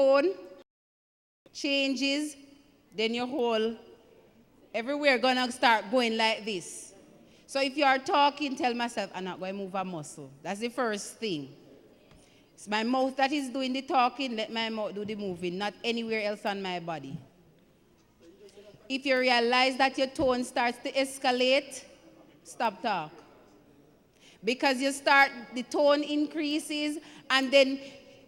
tone changes, then your whole, everywhere gonna start going like this. So if you are talking, tell myself, I'm not going to move a muscle. That's the first thing. It's my mouth that is doing the talking, let my mouth do the moving, not anywhere else on my body. If you realize that your tone starts to escalate, stop talk. Because you start, the tone increases, and then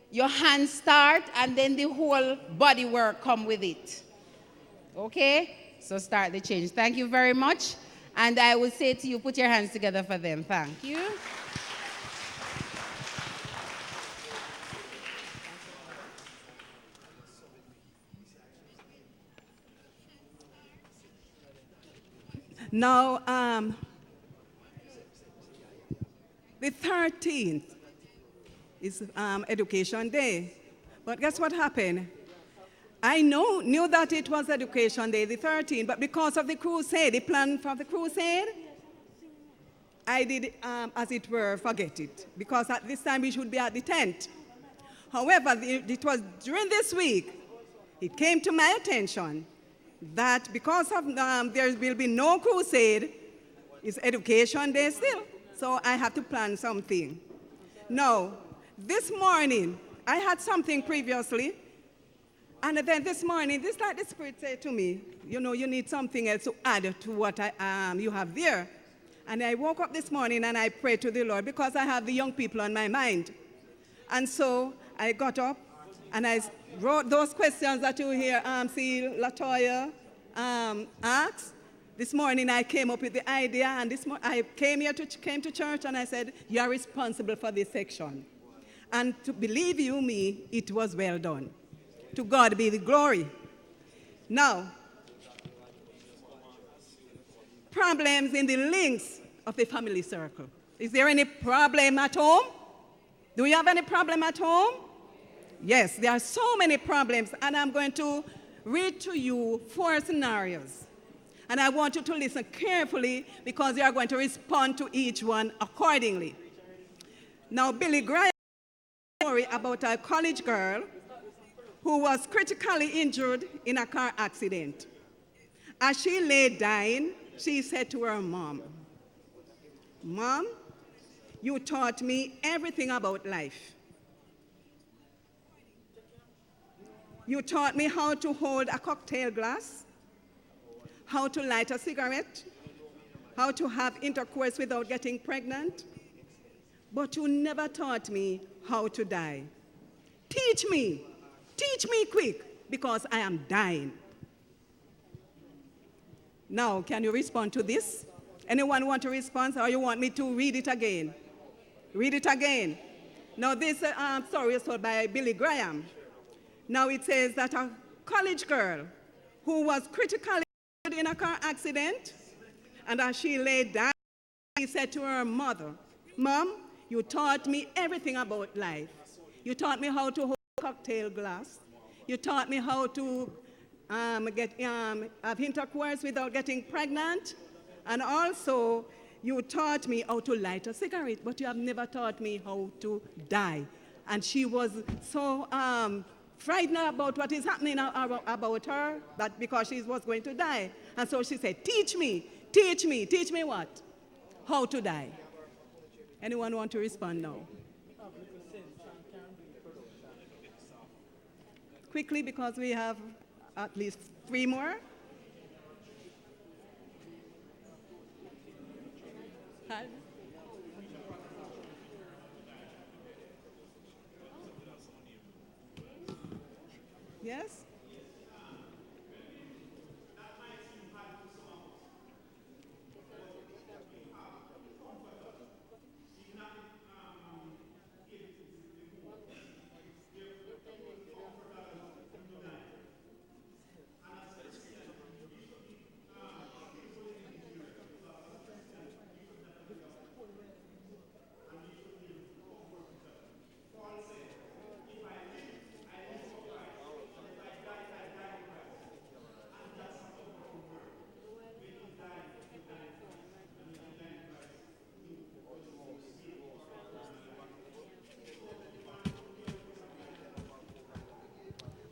your hands start, and then the whole body work come with it. Okay? So start the change. Thank you very much. And I will say to you, put your hands together for them. Thank you. Now, the 13th is Education Day. But guess what happened? I knew that it was Education Day, the 13th, but because of the crusade, the plan for the crusade, I did, as it were, forget it. Because at this time, we should be at the tent. However, it was during this week, it came to my attention that because of there will be no crusade, it's Education Day still. So I have to plan something. Now, this morning, I had something previously, and then this morning, this like the Spirit said to me, you know, you need something else to add to what you have there. And I woke up this morning and I prayed to the Lord because I have the young people on my mind. And so I got up and I wrote those questions that you hear see Latoya ask. This morning I came up with the idea, and I came to church and I said, you are responsible for this section. And to believe you me, it was well done. To God be the glory. Now, problems in the links of the family circle. Is there any problem at home? Do you have any problem at home? Yes, there are so many problems, and I'm going to read to you 4 scenarios. And I want you to listen carefully because you are going to respond to each one accordingly. Now, Billy Graham story about a college girl who was critically injured in a car accident. As she lay dying, she said to her mom, "Mom, you taught me everything about life. You taught me how to hold a cocktail glass, how to light a cigarette, how to have intercourse without getting pregnant, but you never taught me how to die. Teach me quick, because I am dying." Now, can you respond to this? Anyone want to respond, or you want me to read it again? Read it again. Now, this story is told by Billy Graham. Now, it says that a college girl who was critically injured in a car accident, and as she lay dying, she said to her mother, "Mom, you taught me everything about life. You taught me how to hold a cocktail glass. You taught me how to have intercourse without getting pregnant. And also, you taught me how to light a cigarette, but you have never taught me how to die." And she was so frightened about what is happening about her, that because she was going to die. And so she said, teach me what? How to die. Anyone want to respond now? Quickly, because we have at least 3 more. Hi. Yes?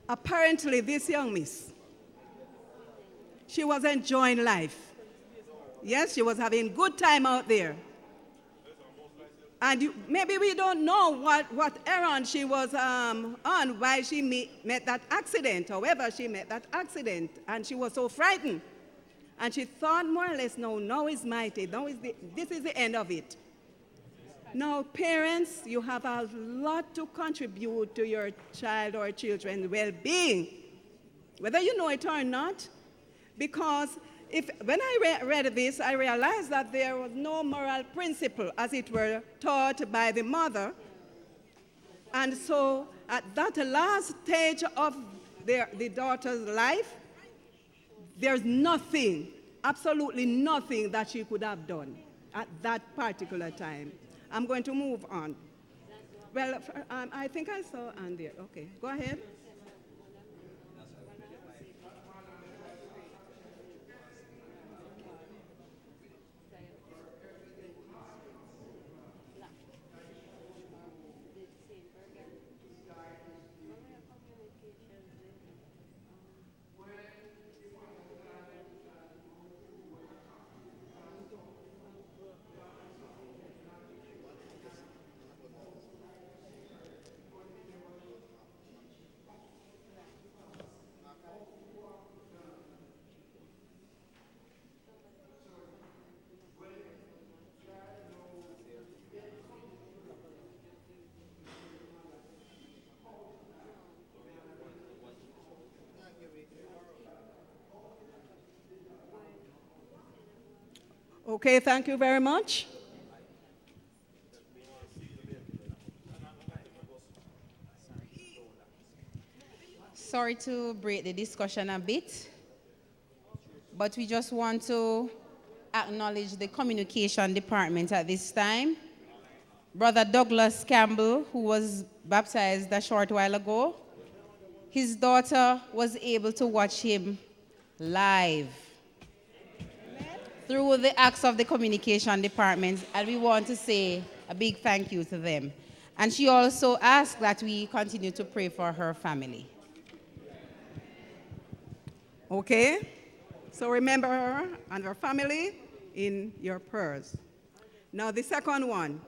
apparently this young miss, she was enjoying life. Yes, she was having good time out there. And maybe we don't know what errand she was on, why she met that accident. However, she met that accident, and she was so frightened. And she thought more or less, no, now is mighty. This is the end of it. Now, parents, you have a lot to contribute to your child or children's well-being, whether you know it or not, because when I read this, I realized that there was no moral principle, as it were, taught by the mother. And so at that last stage of the daughter's life, there's nothing, absolutely nothing that she could have done at that particular time. I'm going to move on. Well, I think I saw Ann there. Okay, go ahead. Okay, thank you very much. Sorry to break the discussion a bit, but we just want to acknowledge the communication department at this time. Brother Douglas Campbell, who was baptized a short while ago, his daughter was able to watch him live through the acts of the communication department, and we want to say a big thank you to them. And she also asked that we continue to pray for her family. Okay, so remember her and her family in your prayers. Now the second one.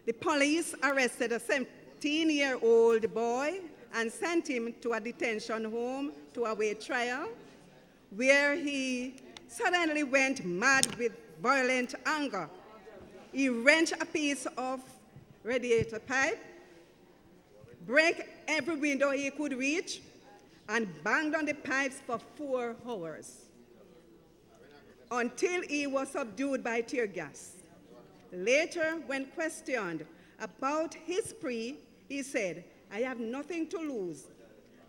The police arrested a 17-year-old boy and sent him to a detention home to await trial, where he suddenly went mad with violent anger. He wrenched a piece of radiator pipe, broke every window he could reach, and banged on the pipes for 4 hours until he was subdued by tear gas. Later, when questioned about his plea, he said, "I have nothing to lose.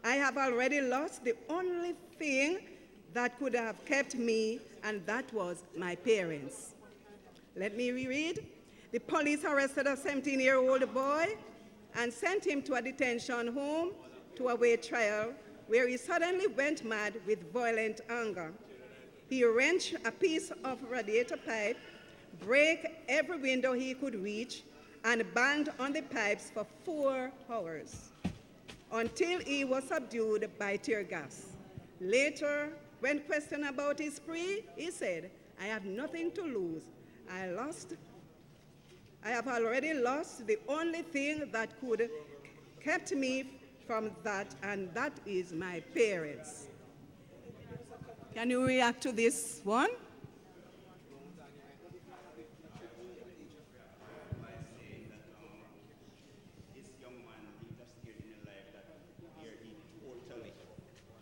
I have already lost the only thing that could have kept me, and that was my parents." Let me reread. The police arrested a 17-year-old boy and sent him to a detention home to await trial, where he suddenly went mad with violent anger. He wrenched a piece of radiator pipe, broke every window he could reach, and banged on the pipes for 4 hours until he was subdued by tear gas. Later, when questioned about his plea, he said, "I have nothing to lose. I have already lost the only thing that could kept me from that, and that is my parents." Can you react to this one?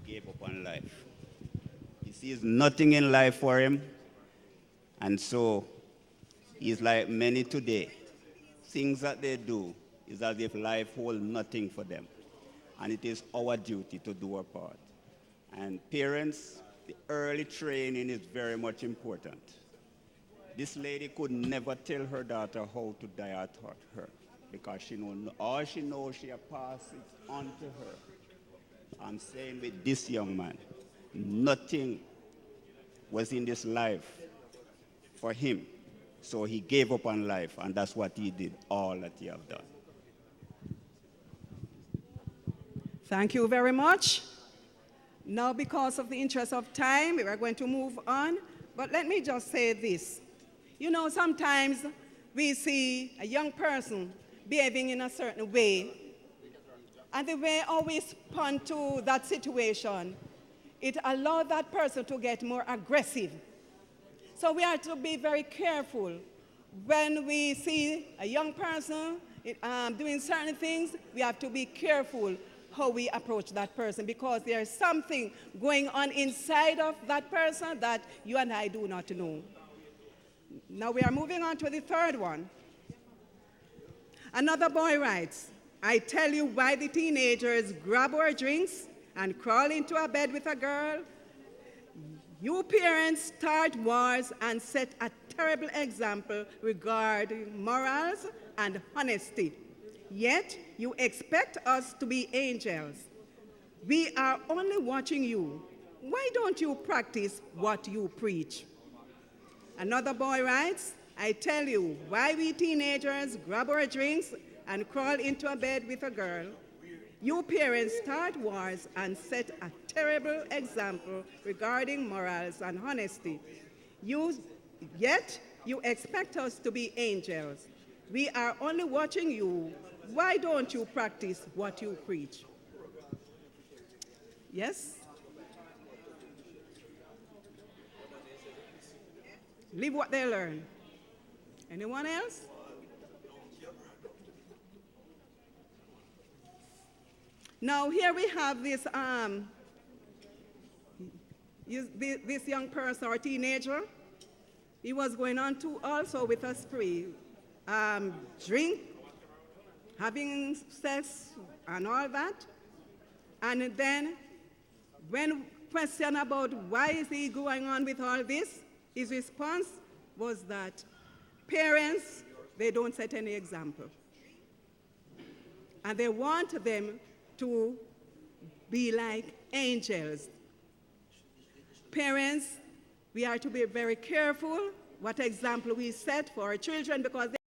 Gave up on life. He sees nothing in life for him, and so he's like many today. Things that they do is as if life holds nothing for them, and it is our duty to do our part. And parents, the early training is very much important. This lady could never tell her daughter how to die taught her, because all she knows, she passes it on to her. I'm saying with this young man, nothing was in this life for him. So he gave up on life, and that's what he did, all that he have done. Thank you very much. Now, because of the interest of time, we are going to move on. But let me just say this. You know, sometimes we see a young person behaving in a certain way, and the way we respond to that situation, it allows that person to get more aggressive. So we have to be very careful when we see a young person doing certain things. We have to be careful how we approach that person, because there is something going on inside of that person that you and I do not know. Now we are moving on to the third one. Another boy writes, I tell you why the teenagers grab our drinks and crawl into a bed with a girl. You parents start wars and set a terrible example regarding morals and honesty. Yet you expect us to be angels. We are only watching you. Why don't you practice what you preach? Another boy writes, I tell you why we teenagers grab our drinks and crawl into a bed with a girl. You parents start wars and set a terrible example regarding morals and honesty. Yet you expect us to be angels. We are only watching you. Why don't you practice what you preach? Yes? Live what they learn. Anyone else? Now here we have this this young person or teenager. He was going on to also with a spree, drink, having sex and all that. And then when questioned about why is he going on with all this, his response was that parents, they don't set any example. And they want them to be like angels. Parents, we are to be very careful what example we set for our children, because